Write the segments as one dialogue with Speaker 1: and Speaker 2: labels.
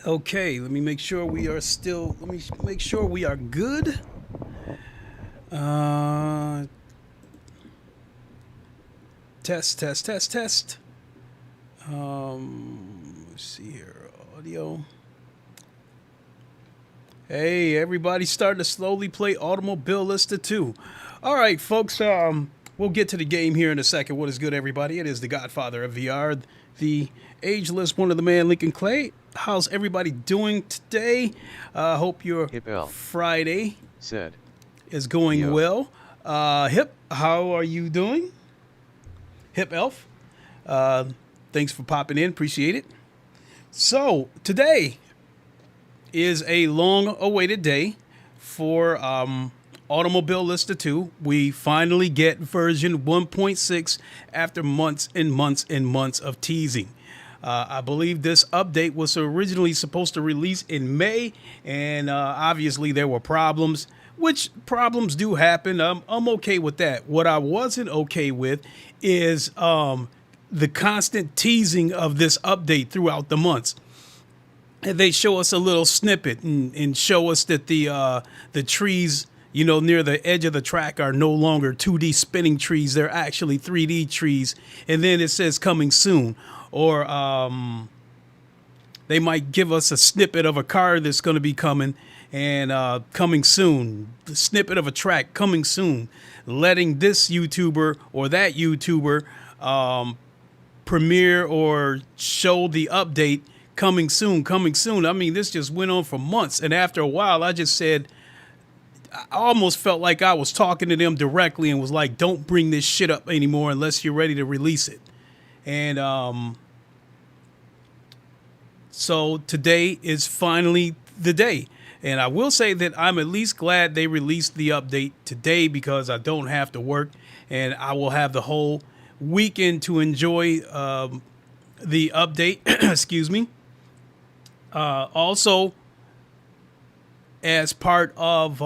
Speaker 1: Okay, let me make sure we are still, let me make sure we are good. Test. Let's see here, audio. Hey, everybody's starting to slowly play Automobilista 2. All right, folks, we'll get to the game here in a second. What is good, everybody? It is the Godfather of VR, the ageless one of the man, Lincoln Clay. How's everybody doing today? Hope your Friday is going well. Hip, how are you doing? Hip Elf, thanks for popping in. Appreciate it. So today is a long-awaited day for Automobilista 2. We finally get version 1.6 after months and months and months of teasing. I believe this update was originally supposed to release in May, and obviously there were problems, which problems do happen. I'm okay with that. What I wasn't okay with is the constant teasing of this update throughout the months. And they show us a little snippet and show us that the trees, you know, near the edge of the track are no longer 2D spinning trees. They're actually 3D trees. And then it says coming soon. Or they might give us a snippet of a car that's going to be coming and coming soon. The snippet of a track coming soon. Letting this YouTuber or that YouTuber premiere or show the update coming soon, coming soon. I mean, this just went on for months. And after a while, I just said, I almost felt like I was talking to them directly and was like, don't bring this shit up anymore unless you're ready to release it. And so today is finally the day. And I will say that I'm at least glad they released the update today because I don't have to work and I will have the whole weekend to enjoy the update. Excuse me. Also, as part of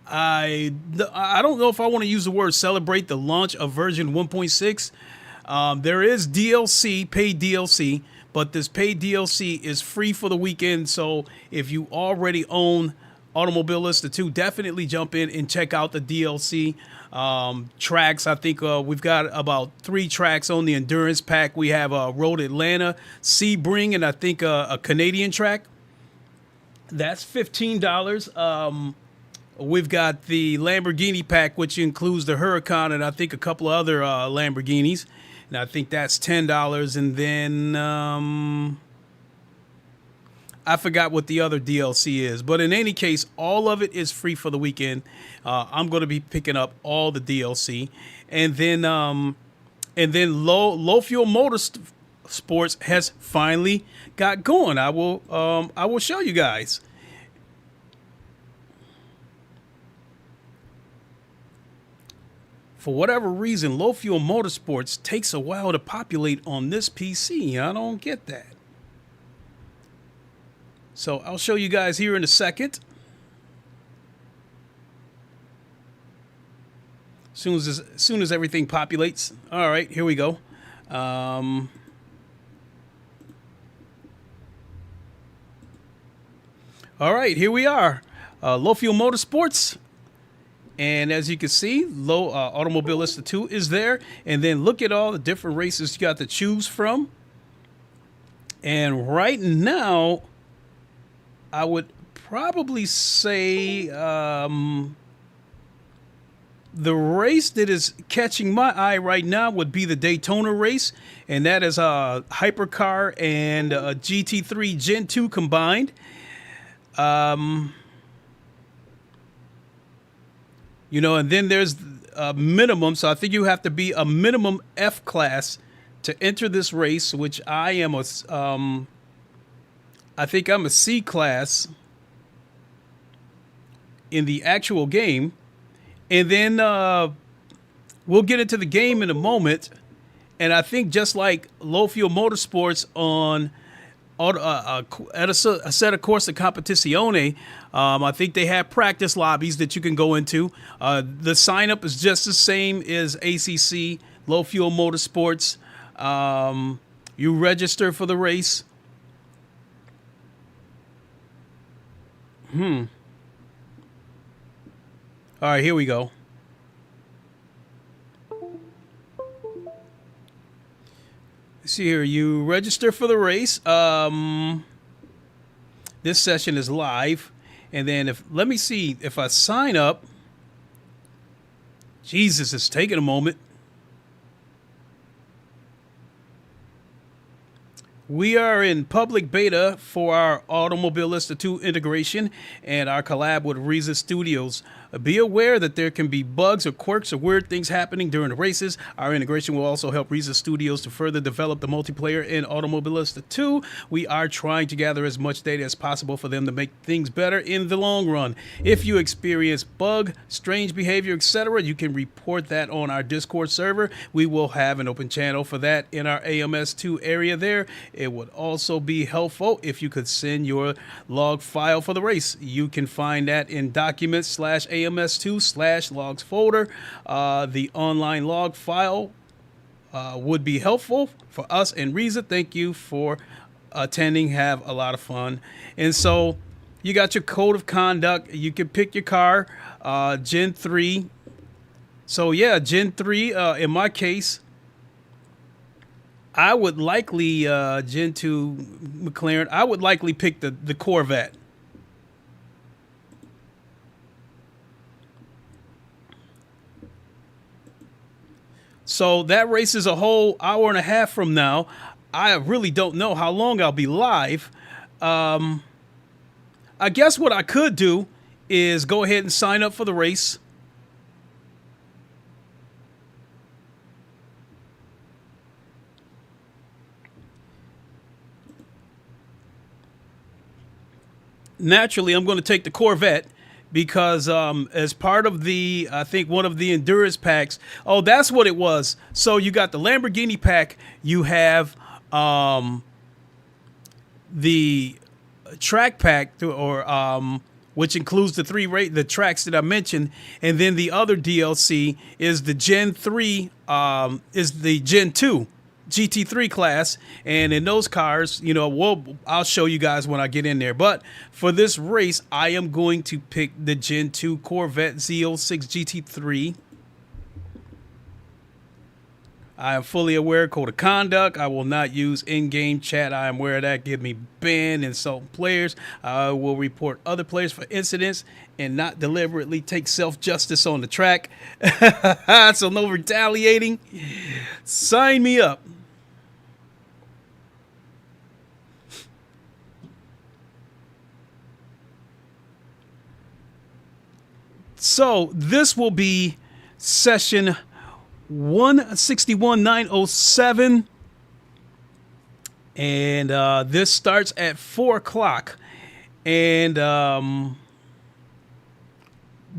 Speaker 1: I don't know if I want to use the word celebrate the launch of version 1.6. There is DLC, paid DLC, but this paid DLC is free for the weekend. So if you already own Automobilista 2, definitely jump in and check out the DLC tracks. I think we've got about 3 tracks on the Endurance Pack. We have Road Atlanta, Sebring, and I think a Canadian track. That's $15. We've got the Lamborghini pack, which includes the Huracan and I think a couple of other Lamborghinis. And I think that's $10. And then I forgot what the other DLC is. But in any case, all of it is free for the weekend. I'm going to be picking up all the DLC. And then Low Fuel Motorsports has finally got going. I will show you guys. For whatever reason, Low Fuel Motorsports takes a while to populate on this PC. I don't get that. So I'll show you guys here in a second. As soon as everything populates. All right, here we go. All right, here we are. Low Fuel Motorsports. And as you can see, Automobilista 2 is there. And then look at all the different races you got to choose from. And right now, I would probably say the race that is catching my eye right now would be the Daytona race. And that is a hypercar and a GT3 Gen 2 combined. You know, and then there's a minimum. So I think you have to be a minimum F class to enter this race, which I am I think I'm a C class in the actual game. And then we'll get into the game in a moment. And I think just like Low Fuel Motorsports on at a set of Corsa Competizione, I think they have practice lobbies that you can go into. The sign up is just the same as ACC, Low Fuel Motorsports. You register for the race. All right, here we go. See here, you register for the race. This session is live. And then let me see if I sign up. Jesus, it's taking a moment. We are in public beta for our Automobilista 2 integration and our collab with Rysen Studios. Be aware that there can be bugs or quirks or weird things happening during the races. Our integration will also help Rysen Studios to further develop the multiplayer in Automobilista 2. We are trying to gather as much data as possible for them to make things better in the long run. If you experience bug, strange behavior, etc., you can report that on our Discord server. We will have an open channel for that in our AMS2 area there. It would also be helpful if you could send your log file for the race. You can find that in documents/AMS2/logs folder. The online log file would be helpful for us and Rysen. Thank you for attending. Have a lot of fun. And so you got your code of conduct. You can pick your car, Gen 3. So yeah, Gen 3 in my case, I would likely, Gen 2 McLaren, I would likely pick the Corvette. So that race is a whole hour and a half from now. I really don't know how long I'll be live. I guess what I could do is go ahead and sign up for the race. Naturally, I'm going to take the Corvette because as part of the, I think one of the endurance packs. Oh, that's what it was. So you got the Lamborghini pack. You have the track pack, or which includes the tracks that I mentioned, and then the other DLC is the Gen 3, is the Gen 2 GT3 class, and in those cars, you know, I'll show you guys when I get in there. But for this race, I am going to pick the Gen 2 Corvette Z06 GT3. I am fully aware, code of conduct. I will not use in-game chat. I am aware of that. Get me banned, insult players. I will report other players for incidents and not deliberately take self-justice on the track. So no retaliating. Sign me up. So this will be session 161.907, and this starts at 4 o'clock, and the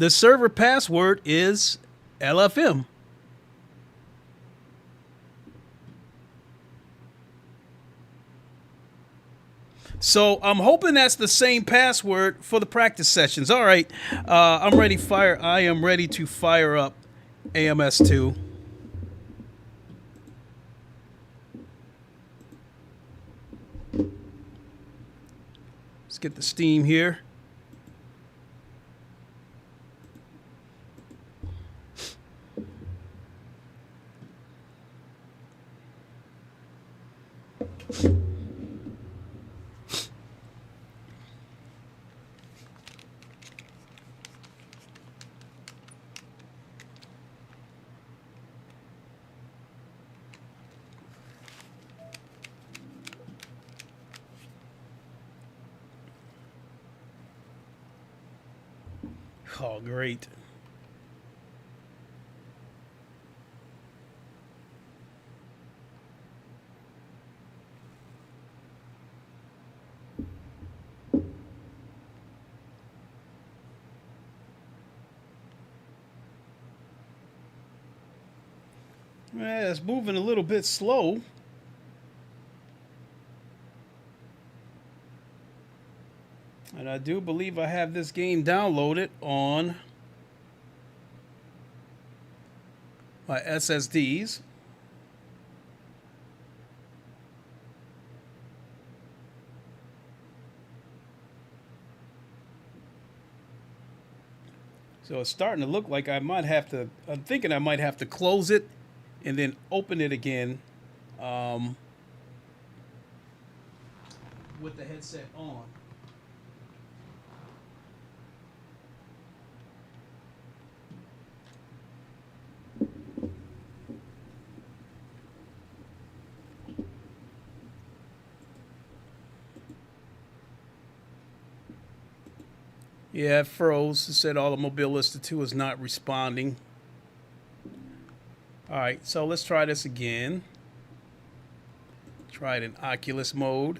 Speaker 1: server password is LFM. So I'm hoping that's the same password for the practice sessions. All right, I am ready to fire up AMS2. Let's get the Steam here. Oh, great. Yeah, it's moving a little bit slow. And I do believe I have this game downloaded on my SSDs. So it's starting to look like I might have to, I'm thinking I might have to close it and then open it again with the headset on. Yeah, it froze. It said Automobilista 2 is not responding. All right, so let's try this again. Try it in Oculus mode.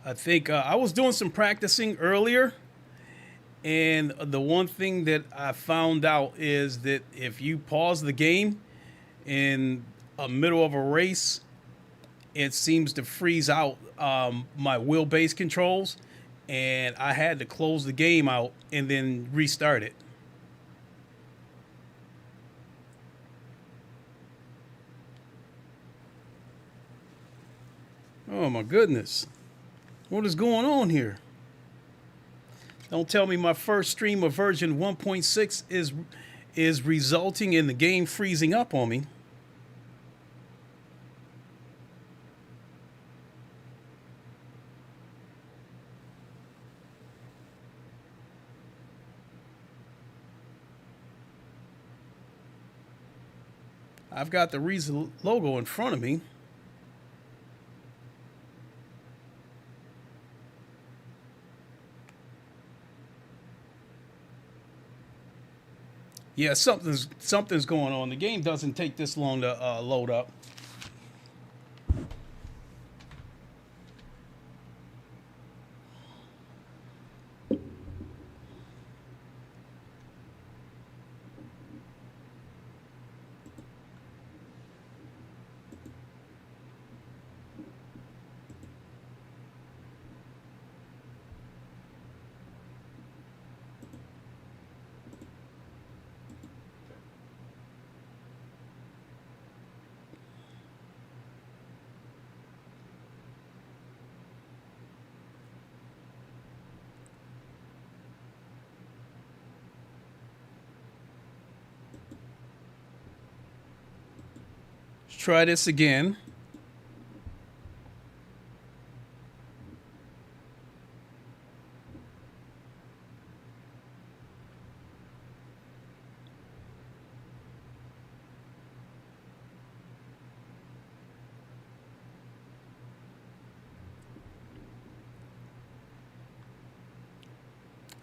Speaker 1: I think I was doing some practicing earlier, and the one thing that I found out is that if you pause the game in the middle of a race, it seems to freeze out my wheelbase controls, and I had to close the game out and then restart it. Oh my goodness. What is going on here? Don't tell me my first stream of version 1.6 is resulting in the game freezing up on me. I've got the Rysen logo in front of me. Yeah, something's going on. The game doesn't take this long to load up. Let's try this again.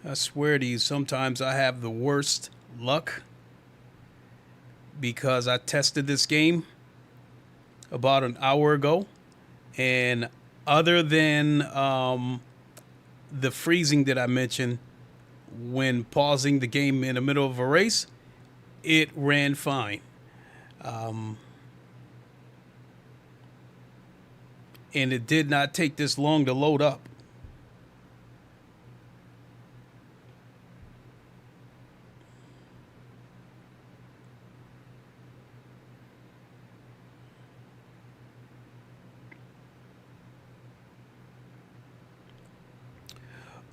Speaker 1: I swear to you, sometimes I have the worst luck because I tested this game about an hour ago, and other than the freezing that I mentioned when pausing the game in the middle of a race, it ran fine. And it did not take this long to load up.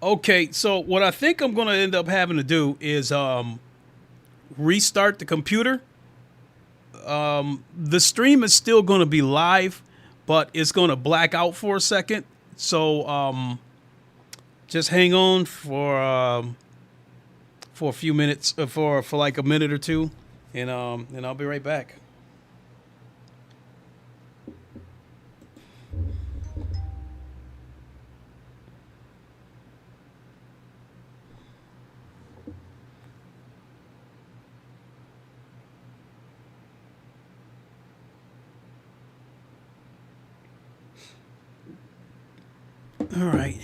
Speaker 1: Okay, so what I think I'm going to end up having to do is restart the computer. The stream is still going to be live, but it's going to black out for a second. So just hang on for a few minutes, for like a minute or two, and I'll be right back. All right.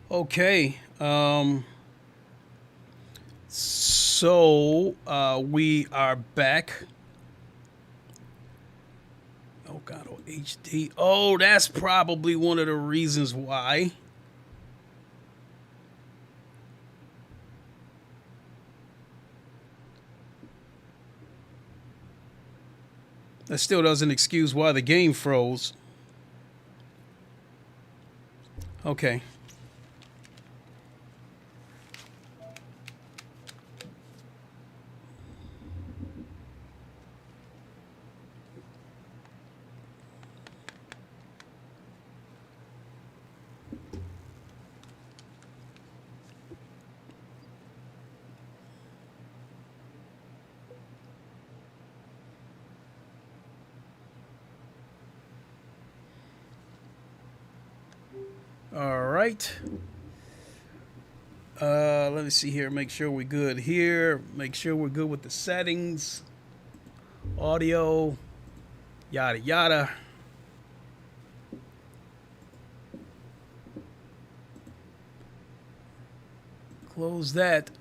Speaker 1: Okay. So we are back. Oh God, oh HD. Oh, that's probably one of the reasons why. That still doesn't excuse why the game froze. Okay. All right. Let me see here. Make sure we're good here. Make sure we're good with the settings. Audio. Yada yada. Close that.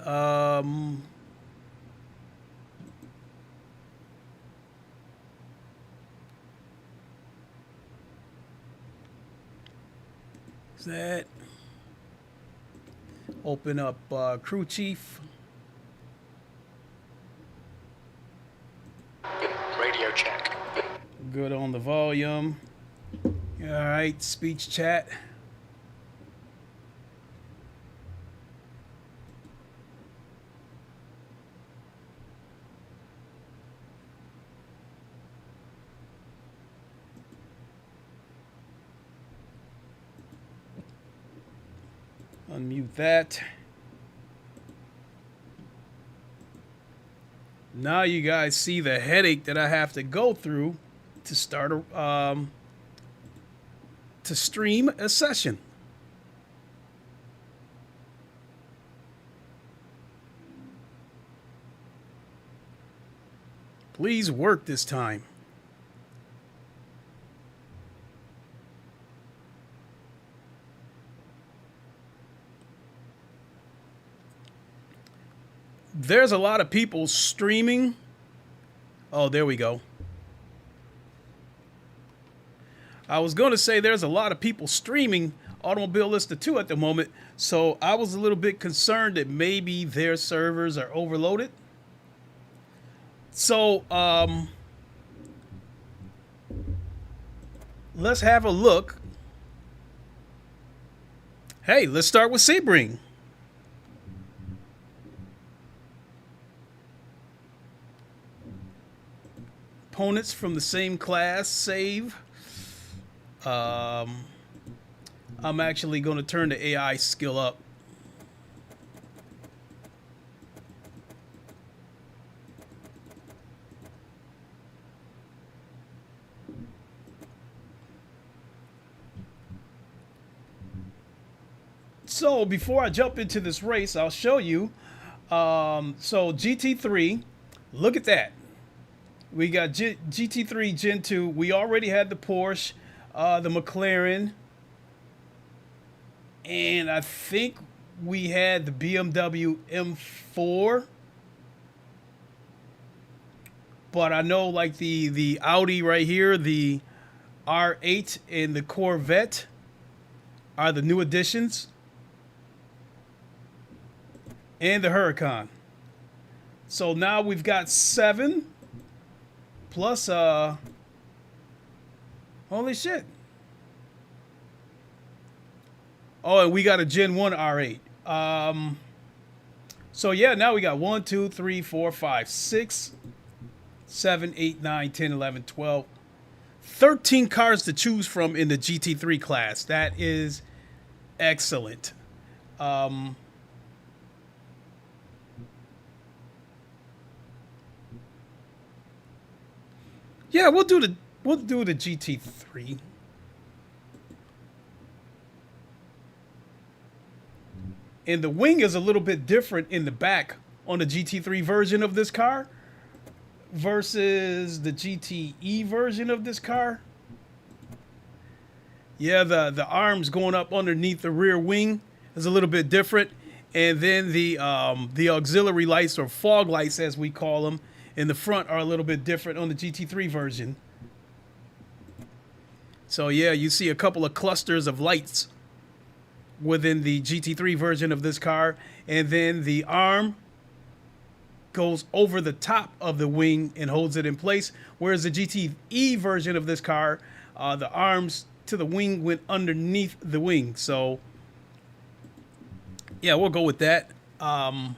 Speaker 1: That. Open up crew chief.
Speaker 2: Radio check.
Speaker 1: Good on the volume. All right, speech chat. Unmute that. Now you guys see the headache that I have to go through to start to stream a session. Please work this time. There's a lot of people streaming. Oh, there we go. I was going to say there's a lot of people streaming Automobilista 2 at the moment, so I was a little bit concerned that maybe their servers are overloaded. So, let's have a look. Hey, let's start with Sebring. Opponents from the same class, save. I'm actually going to turn the AI skill up. So before I jump into this race, I'll show you. So GT3, look at that. We got GT3 Gen 2. We already had the Porsche, the McLaren, and I think we had the BMW M.2. But I know like the Audi right here, the R8 and the Corvette are the new additions. And the Huracan. So now we've got 7 plus holy shit. Oh, and we got a Gen 1 R8. So yeah, now we got 1, 2, 3, 4, 5, 6, 7, 8, 9, 10, 11, 12. 13 cars to choose from in the GT3 class. That is excellent. Yeah, we'll do the GT3. And the wing is a little bit different in the back on the GT3 version of this car versus the GTE version of this car. Yeah, the arms going up underneath the rear wing, is a little bit different. And then the auxiliary lights, or fog lights as we call them, in the front are a little bit different on the GT3 version. So yeah, you see a couple of clusters of lights within the GT3 version of this car. And then the arm goes over the top of the wing and holds it in place. Whereas the GTE version of this car, the arms to the wing went underneath the wing. So yeah, we'll go with that. All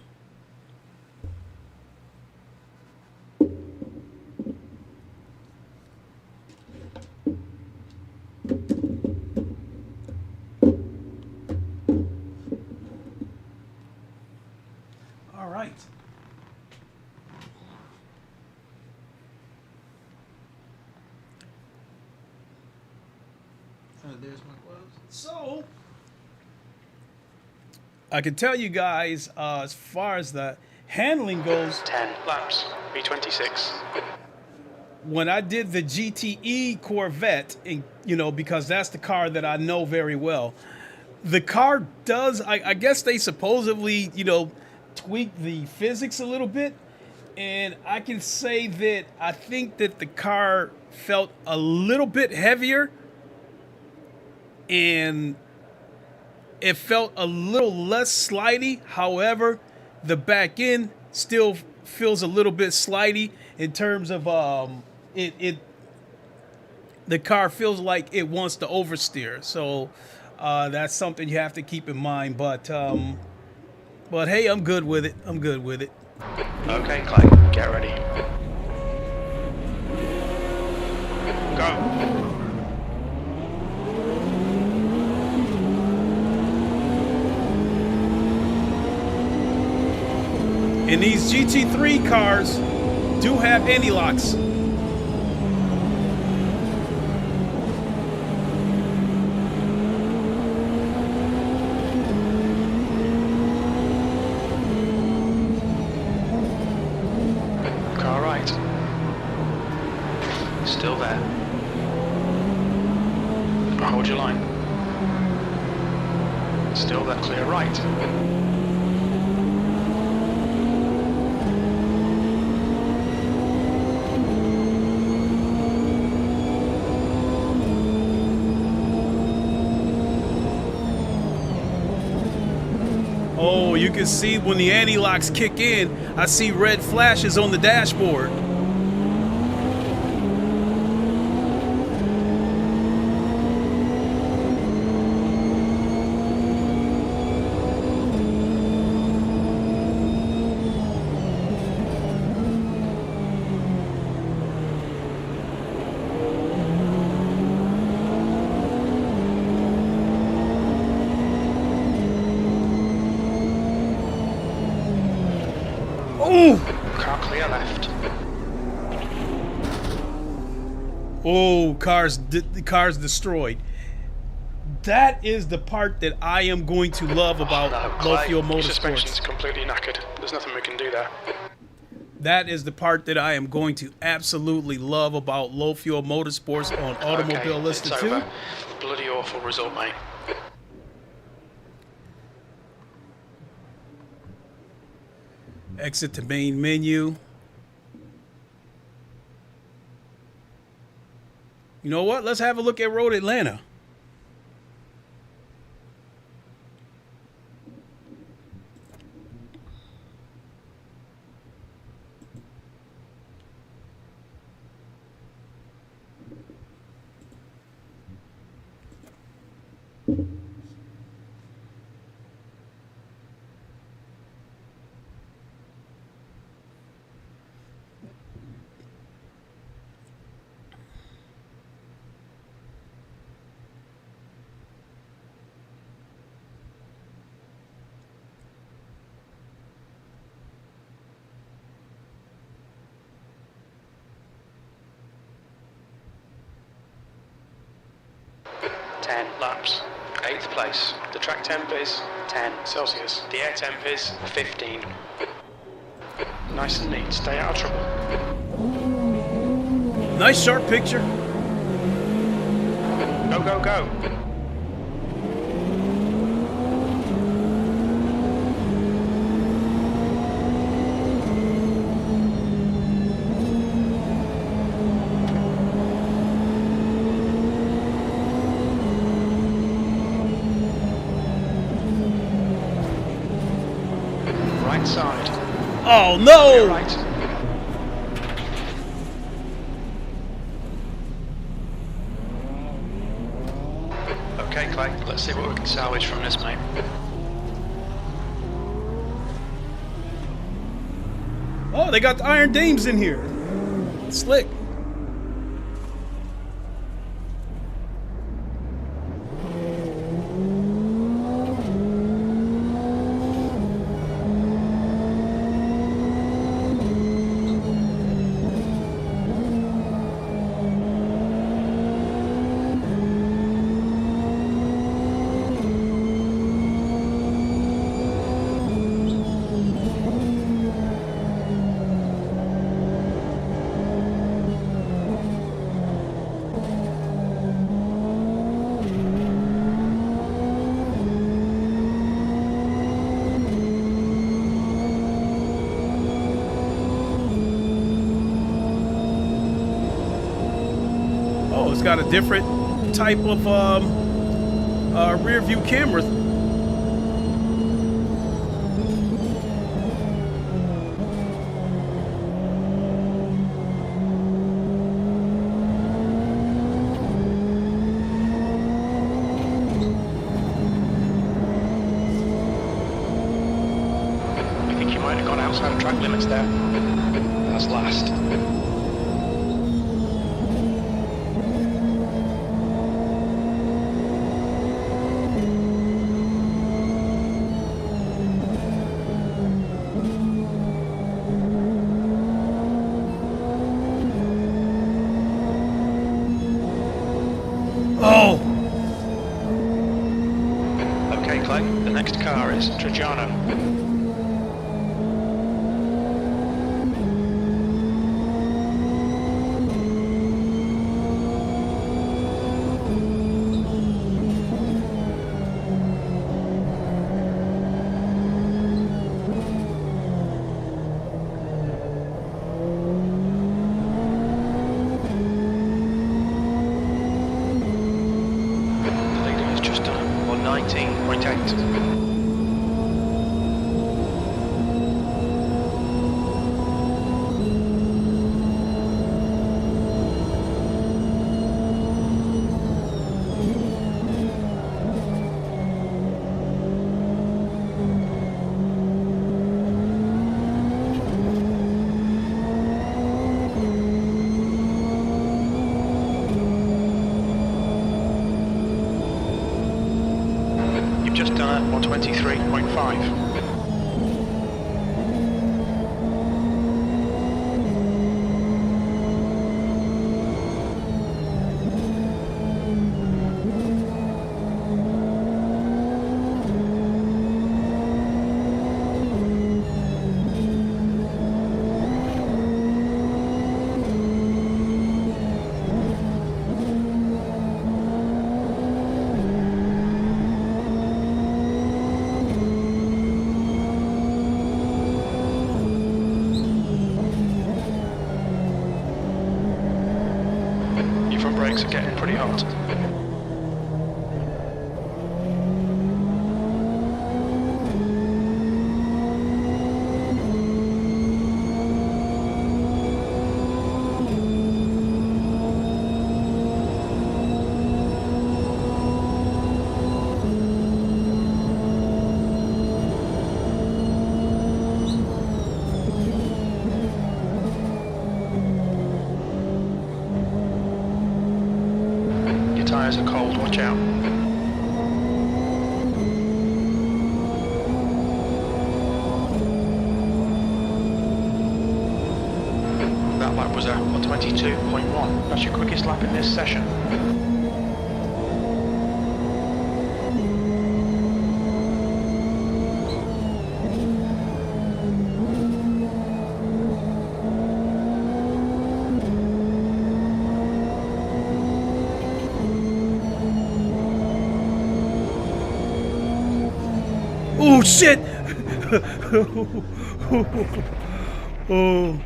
Speaker 1: right.
Speaker 2: There's my gloves.
Speaker 1: So I can tell you guys, as far as the handling goes,
Speaker 3: 10 laps, V26.
Speaker 1: when I did the GTE Corvette, and you know, because that's the car that I know very well, the car does, I guess they supposedly, you know, tweak the physics a little bit, and I can say that I think that the car felt a little bit heavier, and it felt a little less slidey. However, the back end still feels a little bit slidey in terms of the car feels like it wants to oversteer. So that's something you have to keep in mind. But hey, I'm good with it. I'm good with it.
Speaker 3: Okay, Clay, get ready. Go.
Speaker 1: And these GT3 cars do have anti-locks.
Speaker 3: Car right. Still there. Hold your line. Still that clear right.
Speaker 1: Oh, you can see when the anti-locks kick in, I see red flashes on the dashboard. Oh!
Speaker 3: Car clear left.
Speaker 1: Oh, the car's destroyed. That is the part that I am going to love about low fuel
Speaker 3: Suspension's
Speaker 1: motorsports.
Speaker 3: completely knackered. There's nothing we can do there.
Speaker 1: That is the part that I am going to absolutely love about low fuel motorsports on Automobilista
Speaker 3: it's
Speaker 1: 2.
Speaker 3: over. Bloody awful result, mate.
Speaker 1: Exit to main menu. You know what? Let's have a look at Road Atlanta.
Speaker 3: Laps. 8th place. The track temp is 10 Celsius. The air temp is 15. Nice and neat. Stay out of trouble.
Speaker 1: Nice sharp picture.
Speaker 3: Go, go, go. right side.
Speaker 1: Oh
Speaker 3: Your
Speaker 1: no!
Speaker 3: right. Okay, Clay, let's see what we can salvage from this, mate.
Speaker 1: Oh, they got the Iron Dames in here. Slick. Oh, it's got a different type of rear view camera.
Speaker 3: I think you might have gone outside of track limits there. That's last.
Speaker 1: Oh,
Speaker 3: Okay, Clay, the next car is Trajano. The leader is just done 119.8. You've just done 123.5. Your front brakes are getting pretty hot. Your tyres are cold, watch out. That lap was a 122.1. That's your quickest lap in this session.
Speaker 1: oh shit! Oh,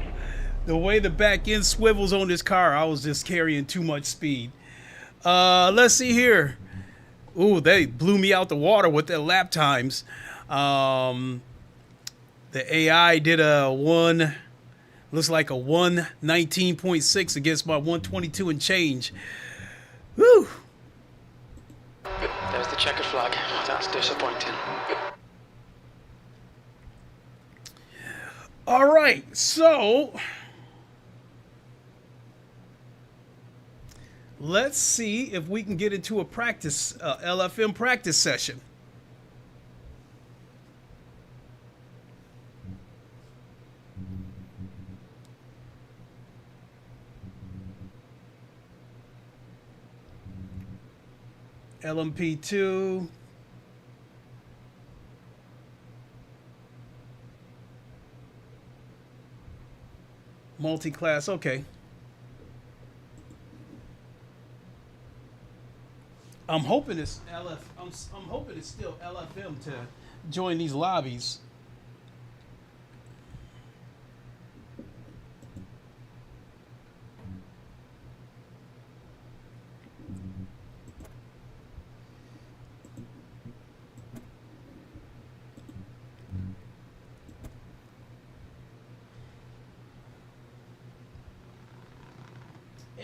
Speaker 1: the way the back end swivels on this car, I was just carrying too much speed. Let's see here. Ooh, they blew me out the water with their lap times. The AI did looks like a 119.6 against my 122 and change. Woo!
Speaker 3: There's the checkered flag. That's disappointing.
Speaker 1: All right, so let's see if we can get into a practice LFM practice session. LMP2. Multi-class, okay. I'm hoping it's I'm hoping it's still LFM to join these lobbies.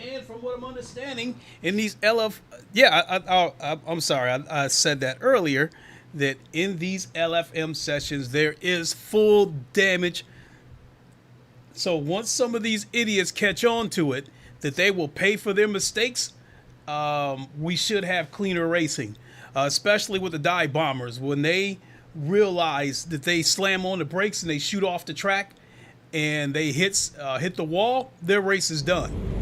Speaker 1: And from what I'm understanding, in these I'm sorry, I said that earlier, that in these LFM sessions, there is full damage. So once some of these idiots catch on to it, that they will pay for their mistakes, we should have cleaner racing, especially with the dive bombers. When they realize that they slam on the brakes and they shoot off the track and they hit the wall, their race is done.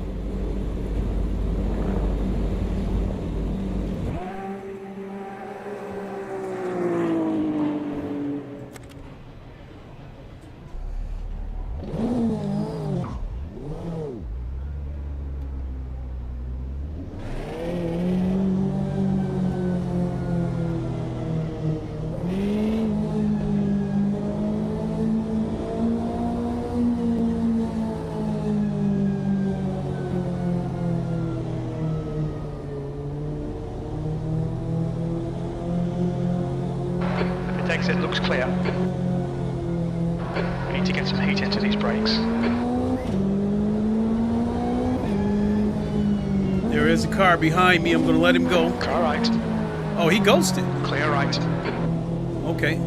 Speaker 3: Exit looks clear. We need to get some heat into these brakes.
Speaker 1: There is a car behind me. I'm going to let him go.
Speaker 3: Car right.
Speaker 1: Oh, he ghosted.
Speaker 3: Clear right.
Speaker 1: Okay.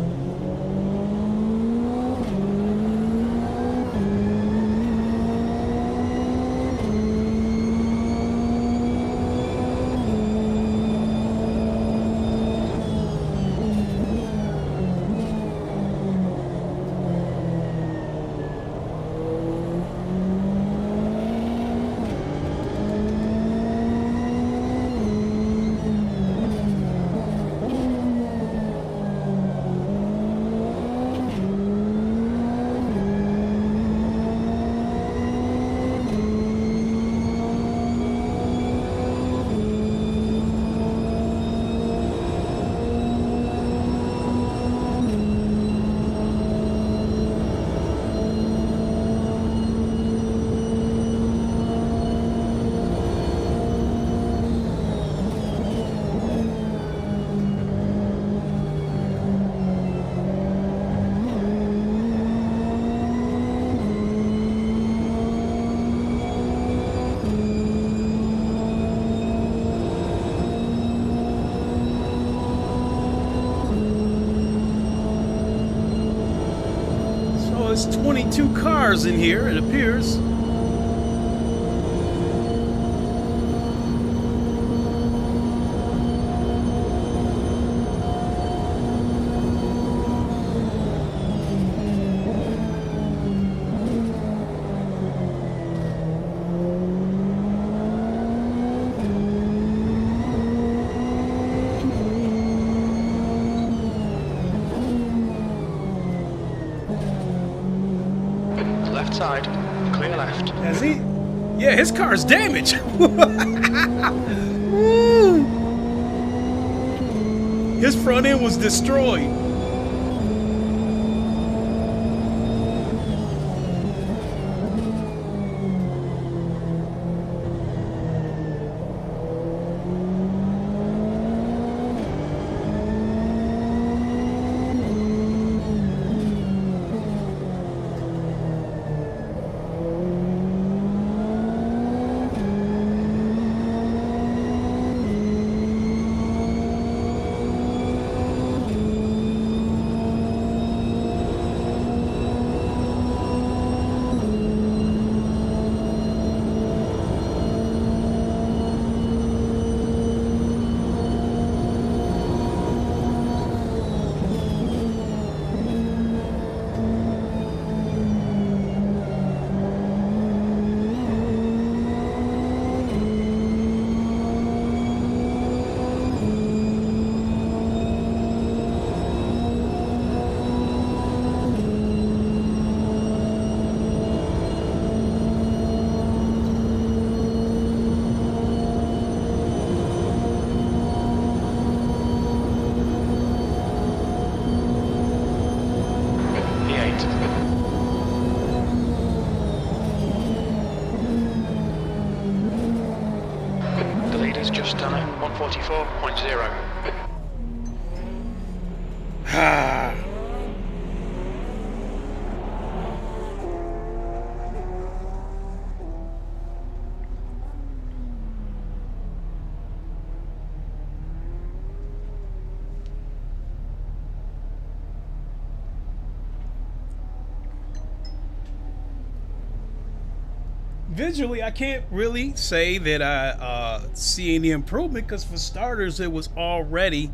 Speaker 1: There's 22 cars in here, it appears.
Speaker 3: Left side, clear left.
Speaker 1: Has he? Yeah, his car's damaged. His front end was destroyed.
Speaker 3: The leader's just done it, 144.0.
Speaker 1: Visually, I can't really say that I see any improvement, because for starters, it was already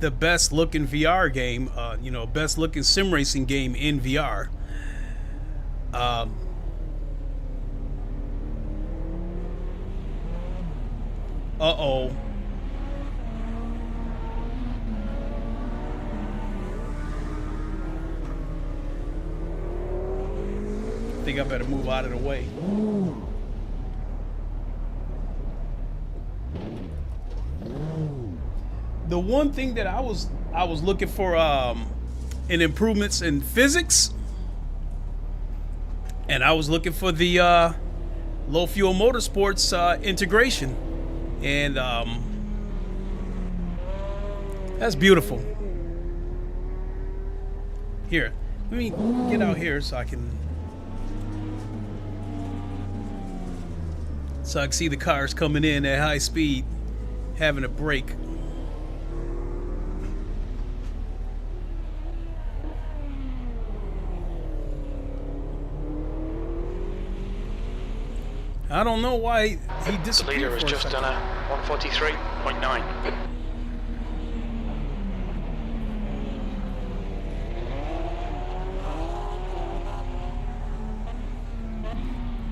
Speaker 1: the best looking VR game, you know, best looking sim racing game in VR. Uh-oh. I think I better move out of the way. The one thing that I was looking for in improvements in physics, and I was looking for the low fuel motorsports integration, and that's beautiful. Here, let me get out here so I can see the cars coming in at high speed, having a break. I don't know why he disappeared.
Speaker 3: The leader has
Speaker 1: for a
Speaker 3: just
Speaker 1: second.
Speaker 3: done a 143.9.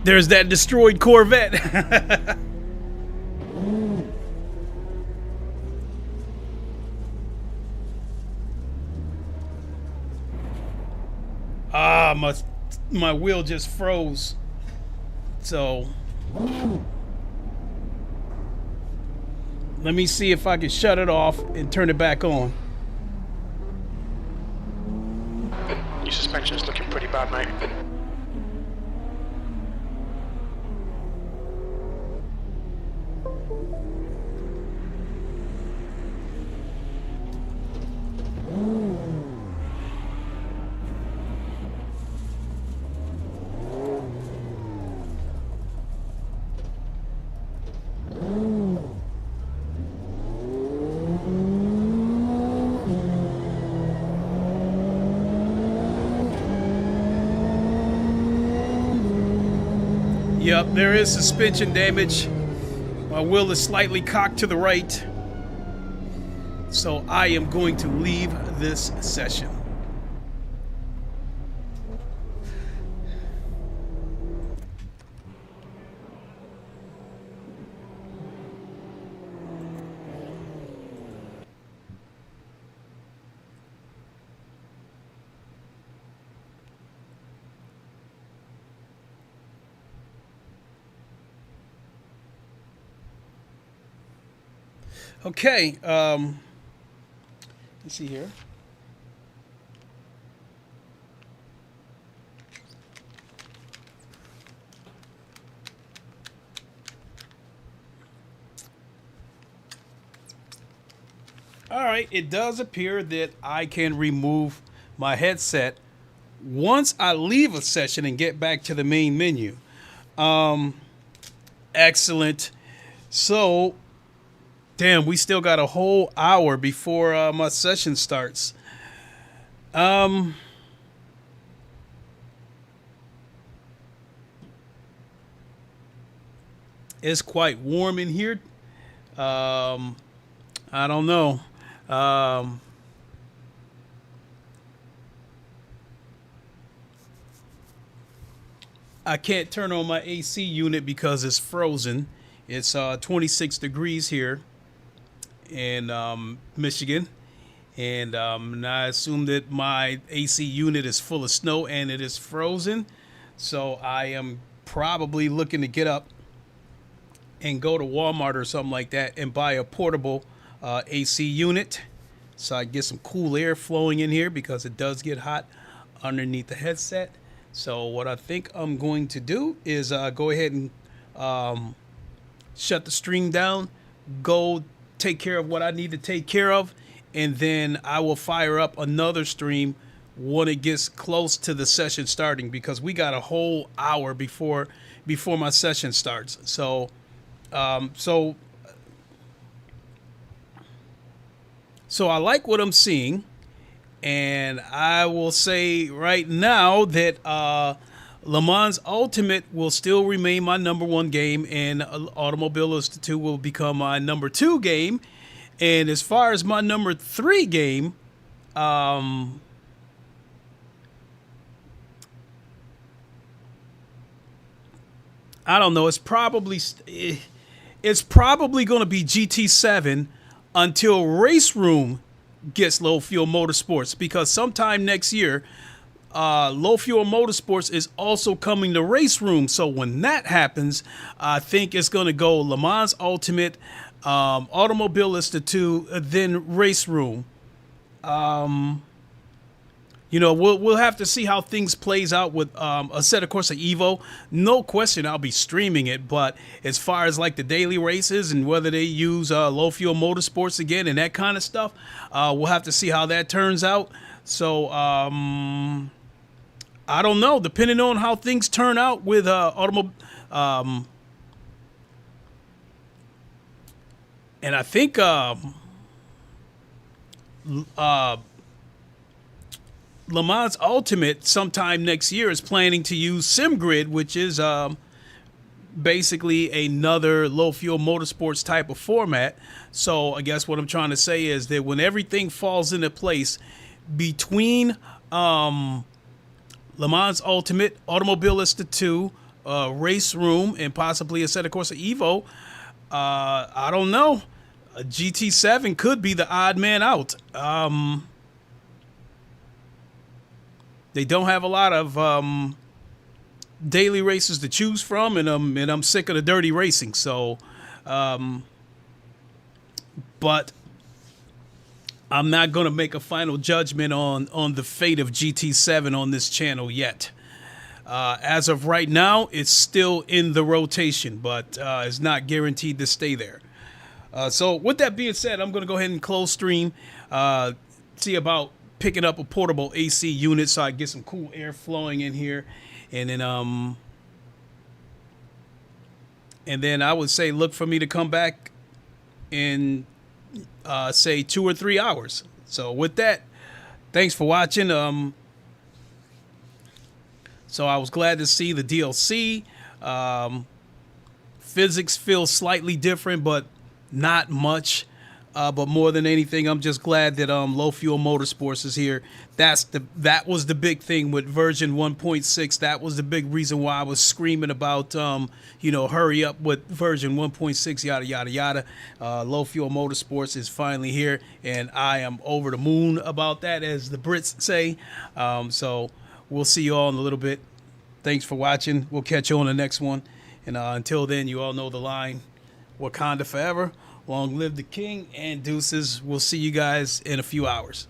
Speaker 1: There's that destroyed Corvette. Ah, my wheel just froze. So let me see if I can shut it off and turn it back on.
Speaker 3: Your suspension's looking pretty bad, mate.
Speaker 1: Yep, there is suspension damage. My wheel is slightly cocked to the right. So I am going to leave this session. Okay, let's see here. All right, it does appear that I can remove my headset once I leave a session and get back to the main menu. Excellent. So, damn, we still got a whole hour before my session starts. It's quite warm in here. I don't know. I can't turn on my AC unit because it's frozen. It's 26 degrees here in Michigan, and I assume that my AC unit is full of snow and it is frozen. So I am probably looking to get up and go to Walmart or something like that and buy a portable AC unit so I get some cool air flowing in here because it does get hot underneath the headset. So what I think I'm going to do is go ahead and shut the stream down, go take care of what I need to take care of, and then I will fire up another stream when it gets close to the session starting, because we got a whole hour before my session starts. So so I like what I'm seeing, and I will say right now that Le Mans Ultimate will still remain my #1 game, and Automobilista 2 will become my #2 game. And as far as my #3 game, I don't know. It's probably going to be GT7 until Race Room gets Low Fuel Motorsports, because sometime next year, Low Fuel Motorsports is also coming to Race Room. So when that happens, I think it's going to go Le Mans Ultimate, Automobilista 2, then Race Room. You know, we'll have to see how things plays out with Assetto Corsa Evo. No question I'll be streaming it, but as far as like the daily races and whether they use Low Fuel Motorsports again and that kind of stuff, we'll have to see how that turns out. So I don't know, depending on how things turn out with and I think Le Mans Ultimate sometime next year is planning to use SimGrid, which is basically another Low Fuel Motorsports type of format. So I guess what I'm trying to say is that when everything falls into place between Le Mans Ultimate, Automobilista 2, Race Room, and possibly Assetto Corsa Evo, I don't know. GT7 could be the odd man out. They don't have a lot of daily races to choose from, and I'm sick of the dirty racing. So, but I'm not going to make a final judgment on the fate of GT7 on this channel yet. As of right now, it's still in the rotation, but it's not guaranteed to stay there. So with that being said, I'm going to go ahead and close stream, see about picking up a portable AC unit so I get some cool air flowing in here, and then I would say look for me to come back in say 2 or 3 hours. So with that, thanks for watching. So I was glad to see the DLC. Physics feels slightly different, but not much. But more than anything, I'm just glad that Low Fuel Motorsports is here. That was the big thing with version 1.6. That was the big reason why I was screaming about hurry up with version 1.6, yada yada yada. Low Fuel Motorsports is finally here, and I am over the moon about that, as the Brits say. So we'll see you all in a little bit. Thanks for watching. We'll catch you on the next one, and until then, you all know the line: Wakanda forever. Long live the king, and deuces. We'll see you guys in a few hours.